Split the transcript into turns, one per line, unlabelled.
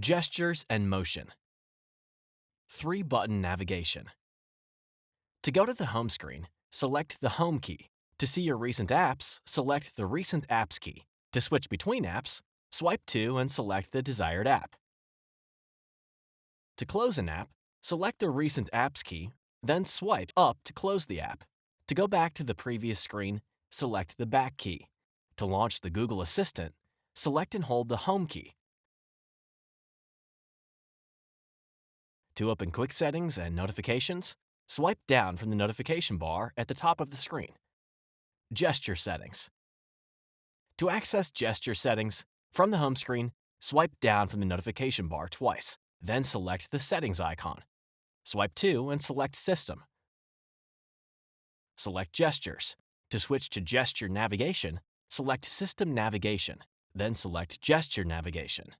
Gestures and motion. 3-button navigation. To go to the home screen, select the Home key. To see your recent apps, select the Recent Apps key. To switch between apps, swipe to and select the desired app. To close an app, select the Recent Apps key, then swipe up to close the app. To go back to the previous screen, select the Back key. To launch the Google Assistant, select and hold the Home key. To open Quick Settings and Notifications, swipe down from the notification bar at the top of the screen. Gesture Settings. To access gesture settings, from the home screen, swipe down from the notification bar twice, then select the Settings icon. Swipe to and select System. Select Gestures. To switch to Gesture Navigation, select System Navigation, then select Gesture Navigation.